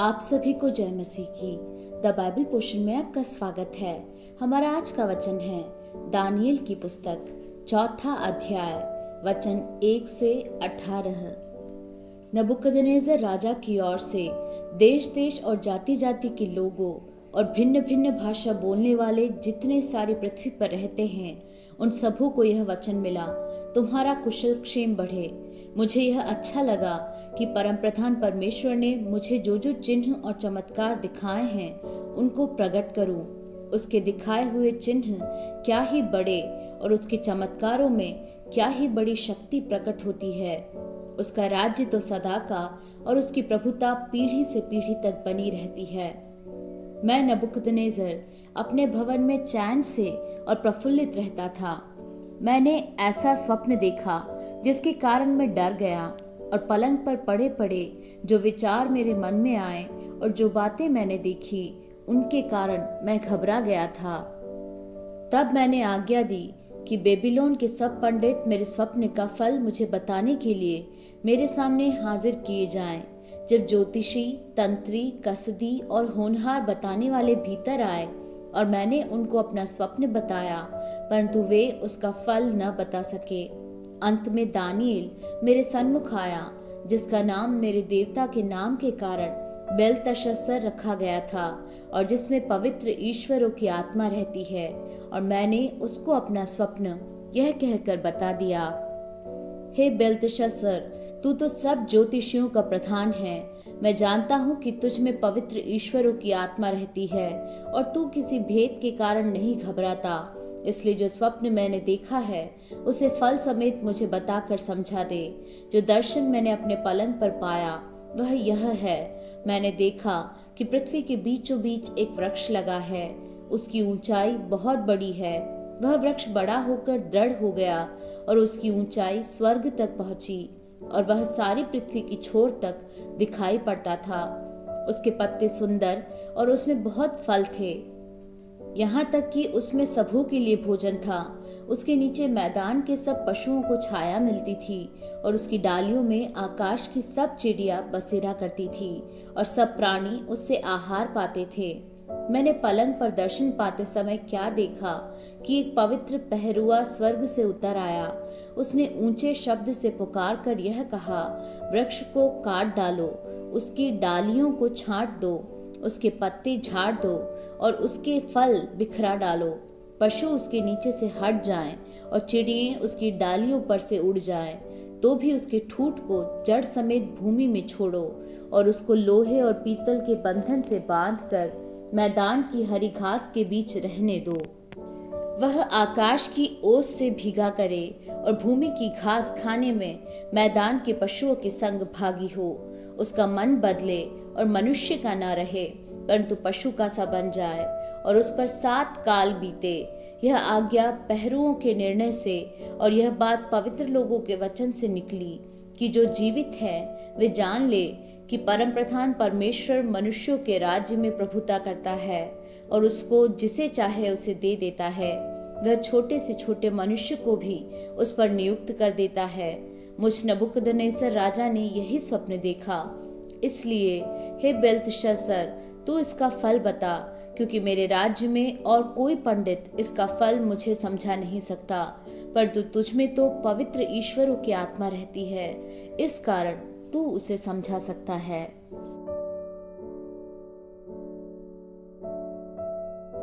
आप सभी को जय मसीह की द बाइबल पोर्शन में आपका स्वागत है। हमारा आज का वचन है दानियेल की पुस्तक 4 अध्याय वचन 1 से 18। नबूकदनेस्सर राजा की ओर से देश देश और जाति जाति के लोगों और भिन्न भिन्न भाषा बोलने वाले जितने सारी पृथ्वी पर रहते हैं उन सबों को यह वचन मिला, तुम्हारा कुशल क्षेम बढ़े। मुझे यह अच्छा लगा कि परमप्रधान परमेश्वर ने मुझे जो जो चिन्ह और चमत्कार दिखाए हैं उनको प्रकट करूं। उसके दिखाए हुए चिन्ह क्या ही बड़े और उसके चमत्कारों में क्या ही बड़ी शक्ति प्रकट होती है। उसका राज्य तो सदा का और उसकी प्रभुता पीढ़ी से पीढ़ी तक बनी रहती है। मैं नबूकदनेस्सर अपने भवन में चैन से और प्रफुल्लित रहता था। मैंने ऐसा स्वप्न देखा जिसके कारण मैं डर गया और पलंग पर पड़े पड़े जो विचार मेरे मन में आए और जो बातें मैंने देखी उनके कारण मैं घबरा गया था। तब मैंने आज्ञा दी कि बेबीलोन के सब पंडित मेरे स्वप्न का फल मुझे बताने के लिए मेरे सामने हाजिर किए जाएं। जब ज्योतिषी, तंत्री, कसदी और होनहार बताने वाले भीतर आए और मैंने उनको अपना स्वप्न बताया, परंतु वे उसका फल न बता सके। अंत में दानियेल मेरे सन्मुख आया, जिसका नाम मेरे देवता के नाम के कारण बेलतशस्सर रखा गया था और जिसमें पवित्र ईश्वरों की आत्मा रहती है। और मैंने उसको अपना स्वप्न यह कहकर बता दिया, हे बेलतशस्सर, तू तो सब ज्योतिषियों का प्रधान है। मैं जानता हूँ कि तुझ में पवित्र ईश्वरों की आत्मा रहती है और तू किसी भेद के कारण नहीं घबराता। इसलिए जो स्वप्न मैंने देखा है उसे फल समेत मुझे बताकर समझा दे। जो दर्शन मैंने अपने पलंग पर पाया वह यह है, मैंने देखा कि पृथ्वी के बीचों बीच एक वृक्ष लगा है। उसकी ऊंचाई बहुत बड़ी है। वह वृक्ष बड़ा होकर दृढ़ हो गया और उसकी ऊंचाई स्वर्ग तक पहुंची और वह सारी पृथ्वी की छोर तक दिखाई पड़ता था। उसके पत्ते सुंदर और उसमें बहुत फल थे, यहाँ तक कि उसमें सबों के लिए भोजन था। उसके नीचे मैदान के सब पशुओं को छाया मिलती थी और उसकी डालियों में आकाश की सब चिड़िया बसेरा करती थी और सब प्राणी उससे आहार पाते थे। मैंने पलंग पर दर्शन पाते समय क्या देखा कि एक पवित्र पहरुआ स्वर्ग से उतर आया। उसने ऊंचे शब्द से पुकार कर यह कहा, वृक्ष को काट डालो, उसकी डालियों को छांट दो, उसके पत्ते झाड़ दो और उसके फल बिखरा डालो। पशु उसके नीचे से हट जाएं और चिड़ियां उसकी डालियों पर से उड़ जाएं, तो भी उसके ठूठ को जड़ समेत भूमि में छोड़ो और उसको लोहे और पीतल के बंधन से बांधकर मैदान की हरी घास के बीच रहने दो। वह आकाश की ओस से भीगा करे और भूमि की घास खाने में मैदान के पशुओं के संग भागी हो। उसका मन बदले और मनुष्य का न रहे, परंतु पशु का सा बन जाए और उस पर 7 काल बीते। यह आज्ञा पहरुओं के निर्णय से और यह बात पवित्र लोगों के वचन से निकली कि जो जीवित है वे जान ले कि परमप्रधान परमेश्वर मनुष्यों के राज्य में प्रभुता करता है और उसको जिसे चाहे उसे दे देता है। वह छोटे से छोटे मनुष्य को भी उस पर नियुक्त कर देता है। मुझ नबूकदनेस्सर राजा ने यही स्वप्न देखा। इसलिए हे बेलतशस्सर, तू इसका फल बता, क्योंकि मेरे राज्य में और कोई पंडित इसका फल मुझे समझा नहीं सकता, परंतु तुझ में तो पवित्र ईश्वरों की आत्मा रहती है, इस कारण तू उसे समझा सकता है।